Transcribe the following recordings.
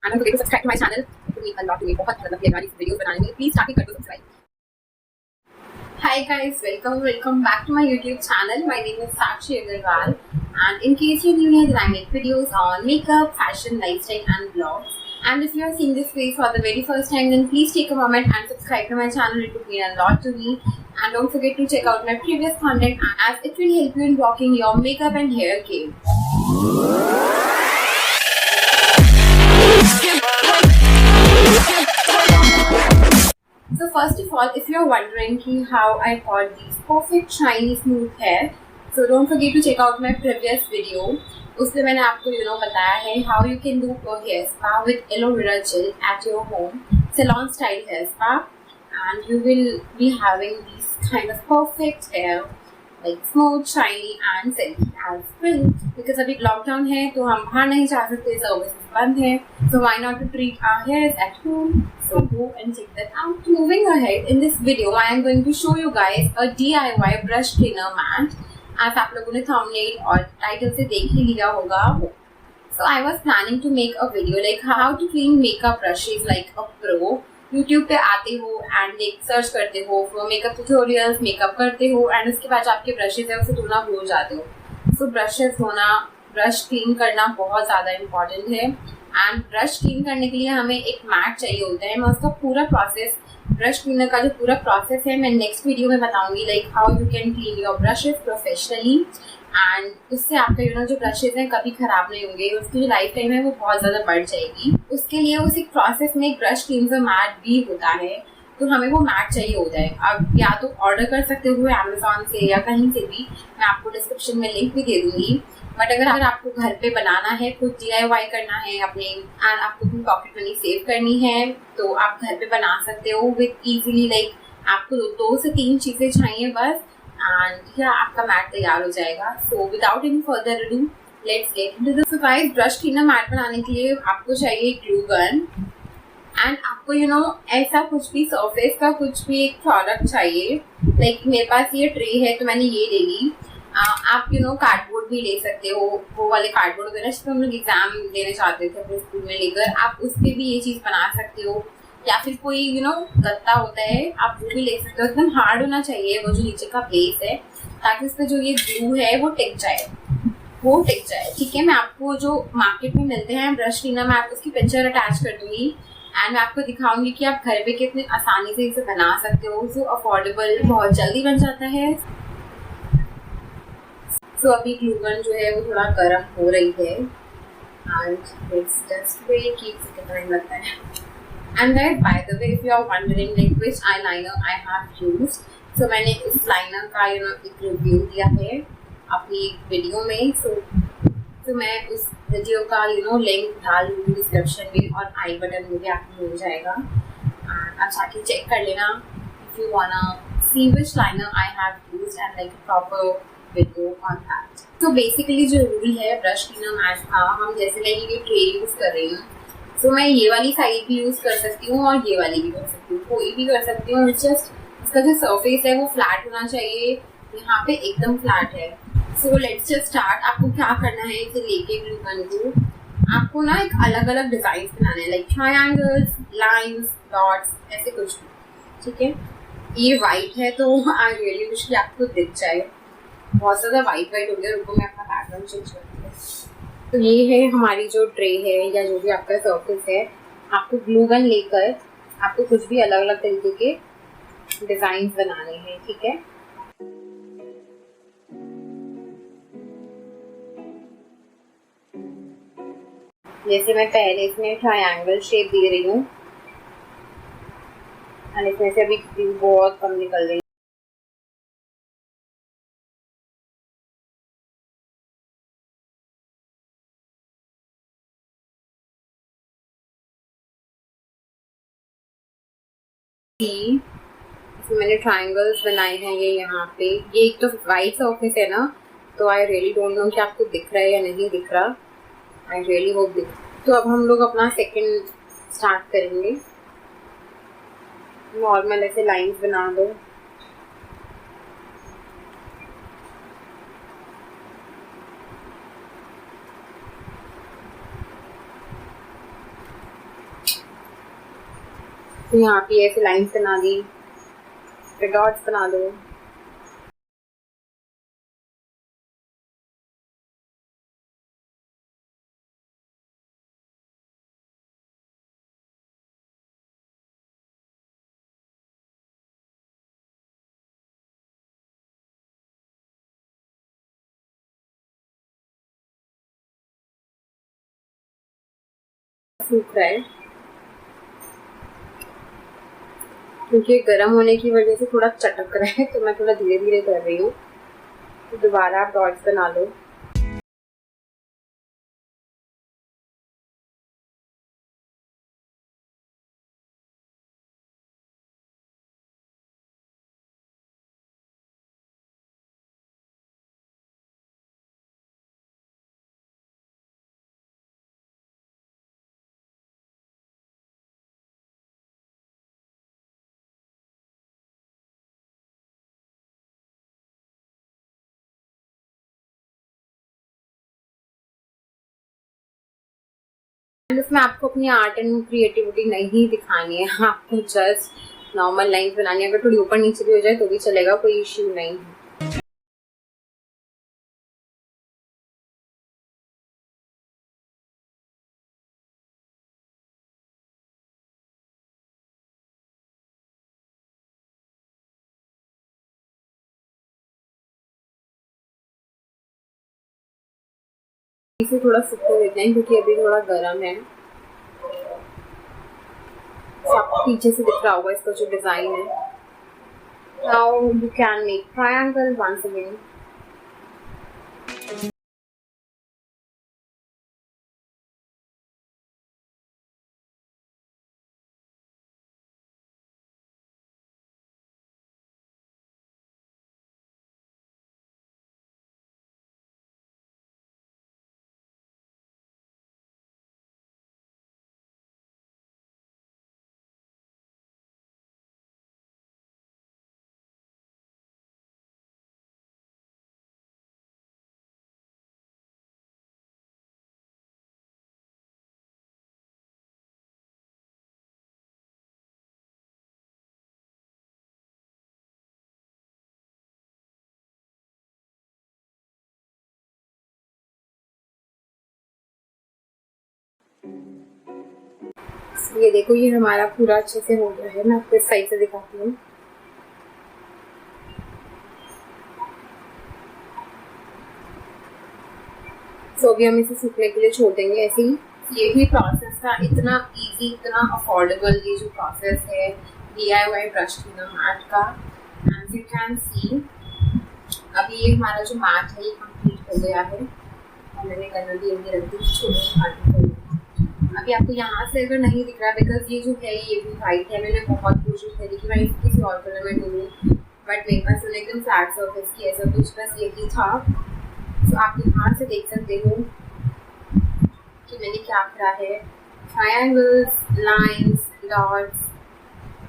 and don't forget to subscribe to my channel. It would mean a lot to me. बहुत मतलब प्यारी वाली videos बनाने में प्लीज जाके कर दो subscribe. Hi guys, welcome back to my YouTube channel. My name is Sakshi Aggarwal, and in case you're new here, then I make videos on makeup, fashion, lifestyle, and vlogs. And if you are seeing this place for the very first time, then please take a moment and subscribe to my channel. It would mean a lot to me. And don't forget to check out my previous content, as it will help you in rocking your makeup and hair game. So first of all, if you're wondering how I got these perfect shiny smooth hair, so don't forget to check out my previous video. उसमें मैंने आपको बताया है how you can do a hair spa with aloe vera gel at your home, salon style hair spa, and you will be having these kind of perfect hair, like smooth, shiny and silky as spring. Because अभी lockdown है तो हम बाहर नहीं जा सकते, services बंद है, so why not to treat our hairs at home? So go and check that out. Moving ahead, in this video I am going to show you guys a DIY brush cleaner mat. as आप लोगों ने thumbnail और title से देख ही लिया होगा. So I was planning to make a video like how to clean makeup brushes like a pro. YouTube पे आते हो एंड एक सर्च करते हो वो मेकअप ट्यूटोरियल्स, मेकअप करते हो एंड उसके बाद आपके ब्रशेज है उसे धोना भूल जाते हो. सो ब्रशेज धोना, ब्रश क्लीन करना बहुत ज़्यादा इम्पॉर्टेंट है. एंड ब्रश क्लीन करने के लिए हमें एक मैट चाहिए होता है. मैं उसका पूरा प्रोसेस, ब्रश क्लीनर का जो पूरा प्रोसेस है, मैं नेक्स्ट वीडियो में बताऊंगी like how you can clean your brushes professionally. And उससे आपका जो ब्रशेज हैं कभी खराब नहीं होंगे, उसकी जो लाइफ टाइम है वो बहुत ज़्यादा बढ़ जाएगी. उसके लिए उस एक प्रोसेस में एक ब्रश क्लींजर मैट भी होता है, तो हमें वो मैट चाहिए होता है. अब या तो ऑर्डर कर सकते हो अमेजोन से या कहीं से भी, मैं आपको डिस्क्रिप्शन में लिंक भी दे दूंगी. बट अगर आपको घर पे बनाना है, कुछ DIY करना है अपने एंड आपको अपनी पॉकेट मनी सेव करनी है, तो आप घर पे बना सकते हो विद इजीली. लाइक आपको 2 से 3 चीज़ें चाहिए बस, एंड या आपका मैट तैयार हो जाएगा. So without any further ado let's get into this. Guys, brush cleaner mat बनाने के लिए आपको चाहिए ग्लू गन एंड आपको ऐसा कुछ भी सरफेस का कुछ भी एक प्रोडक्ट चाहिए. लाइक मेरे पास ये ट्रे है तो मैंने ये ले ली. आप कार्डबोर्ड भी ले सकते हो, वो वाले कार्डबोर्ड होते हैं ना जिसमें हम लोग एग्जाम देने चाहते थे अपने स्कूल में लेकर, आप उस पर भी ये चीज़ बना सकते हो. या फिर कोई गत्ता होता है, आप वो भी ले सकते हो. एकदम हार्ड होना चाहिए वो जो नीचे का बेस है, ताकि उसका जो ये ग्लू है वो टिक जाए. ठीक है. मैं आपको जो मार्केट में मिलते हैं ब्रश क्लीनर, मैं आपको उसकी पिक्चर अटैच कर दूंगी एंड मैं आपको दिखाऊंगी कि आप घर पे कितने आसानी से इसे बना सकते हो. सो अफोर्डेबल, बहुत जल्दी बन जाता है. सो अभी ग्लू गन जो है वो थोड़ा गर्म हो रही है एंड इट्स जस्ट वेट कि कितना टाइम लगता है. And guys, by the way, if you are wondering like which eyeliner I have used, so मैंने इस लाइनर का एक रिव्यू दिया है अपनी वीडियो में. so मैं उस वीडियो का लिंक डाल दूँगी डिस्क्रिप्शन में और आई बटन में भी आपको मिल जाएगा. आप जाके चेक कर लेना if you wanna see which liner I have used and like proper video on that. So basically जो रूल है ब्रश क्लीनर मैट का, हम जैसे मैं ये ट्रे यूज़ कर रही हूँ, तो मैं ये वाली साइड भी यूज़ कर सकती हूँ और ये वाली भी कर सकती हूँ, कोई भी कर सकती हूँ. जस्ट इसका जो सरफेस है वो फ्लैट होना चाहिए. यहाँ पे एकदम फ्लैट है. So let's just start. आपको क्या करना है, इसे लेके ग्लू गन को आपको एक अलग अलग डिजाइन बनाने हैं, लाइक ट्रायंगल्स, लाइंस, डॉट्स, ऐसे कुछ भी. ठीक है. ये वाइट है तो आई रियली विश कि आपको दिख जाए. बहुत ज़्यादा वाइट हो गया. रुको मैं अपना बैकग्राउंड चेंज करती हूँ. तो ये है हमारी जो ट्रे है या जो भी आपका सरफेस है. आपको ग्लू गन लेकर आपको कुछ भी अलग अलग तरीके के डिज़ाइंस बनाने हैं. ठीक है. जैसे मैं पहले इसमें ट्रायंगल शेप दे रही हूँ और इसमें से अभी ग्लू बहुत कम निकल रही है. इसमें मैंने ट्रायंगल्स बनाए हैं. ये यहाँ पे ये एक तो वाइट सरफेस है ना, तो आई रियली डोंट नो कि आपको दिख रहा है या नहीं दिख रहा. आई रियली होप दिख. तो अब हम लोग अपना सेकंड स्टार्ट करेंगे. नॉर्मल ऐसे लाइंस बना दो. तो यहाँ पे ऐसे लाइन्स बना दी, फिर डॉट्स बना दो। सूख रहा है क्योंकि गर्म होने की वजह से थोड़ा चटक रहा है, तो मैं थोड़ा धीरे धीरे कर रही हूँ। तो दोबारा आप डॉट्स बना लो। इसमें आपको अपनी आर्ट एंड क्रिएटिविटी नहीं दिखानी है, आपको जस्ट नॉर्मल लाइंस बनानी है। अगर थोड़ी ऊपर नीचे भी हो जाए तो भी चलेगा, कोई इश्यू नहीं है। इसे थोड़ा सूखने देते हैं क्योंकि अभी थोड़ा गर्म है। आपको पीछे से दिख रहा होगा इसका जो डिजाइन है। Now you can make triangle once again. ये देखो, ये हमारा पूरा अच्छे से हो गया है। मैं आपको इस साइड से दिखाती हूँ। तो अभी हम इसे सूखने के लिए छोड़ देंगे ऐसे ही। ये भी प्रोसेस था, इतना इजी, इतना अफोर्डेबल ये जो प्रोसेस है DIY ब्रश क्लीनर मैट का। एंड यू कैन सी अभी ये हमारा जो मैट है ये कंप्लीट हो गया है। और मैंने कलर भी यही रख दी, छोटे। अभी आपको यहाँ से अगर नहीं दिख रहा बिकॉज ये जो है ये भी वाइट है। मैंने बहुत कोशिश करी कि मैं इसे किसी और कलर में ढूंढूँ, बट मेरे पास एकदम फ्लैट सर्फेस की ऐसा कुछ बस यही था। तो आप यहाँ से देख सकते हो कि मैंने क्या करा है। Triangles, lines, dots,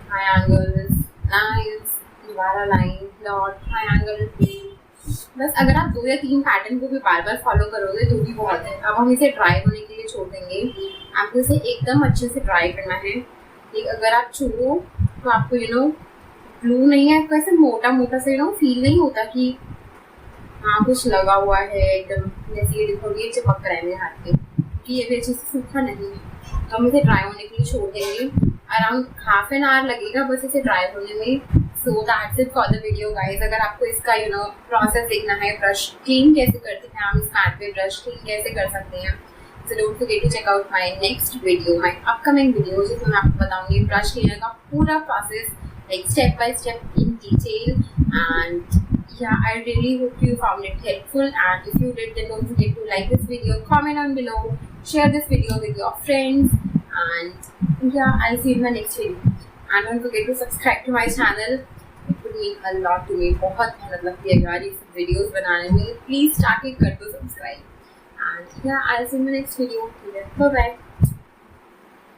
triangles, lines, दोबारा लाइन, डॉट, ट्रायंगल। बस अगर आप 2 या 3 पैटर्न को भी बार बार फॉलो करोगे तो भी बहुत है। अब हम इसे ड्राई होने के लिए छोड़ देंगे। आपको इसे एकदम अच्छे से ड्राई करना है। एक अगर आप छुओ तो आपको ग्लू नहीं है, आपको ऐसे मोटा मोटा से फील नहीं होता कि हाँ कुछ लगा हुआ है एकदम। जैसे ये देखो, ये चिपक रहा है मेरे हाथ पे कि ये भी अच्छे से सूखा नहीं है। तो हम इसे ड्राई होने के लिए छोड़ देंगे। अराउंड हाफ एन आवर लगेगा बस इसे ड्राई होने में। So that's it for the video guys. अगर आपको इसका प्रोसेस देखना है, ब्रश क्लीन कैसे करते हैं हम इस मैट पे, ब्रश क्लीन कैसे कर सकते हैं, so don't forget to check out my next video, my upcoming video, जिसमें मैं आपको बताऊंगी ब्रश क्लीनर का पूरा process like step by step in detail. And yeah, I really hope you found it helpful, and if you did then don't forget to like this video, comment down below, share this video with your friends, and yeah, I'll see you in my next video. And don't forget to subscribe to my channel. It would mean a lot to me. बहुत मेहनत लगती है यार ये videos बनाने में। Please जाके कर दो subscribe. And yeah, I'll see you in the next video. Bye bye.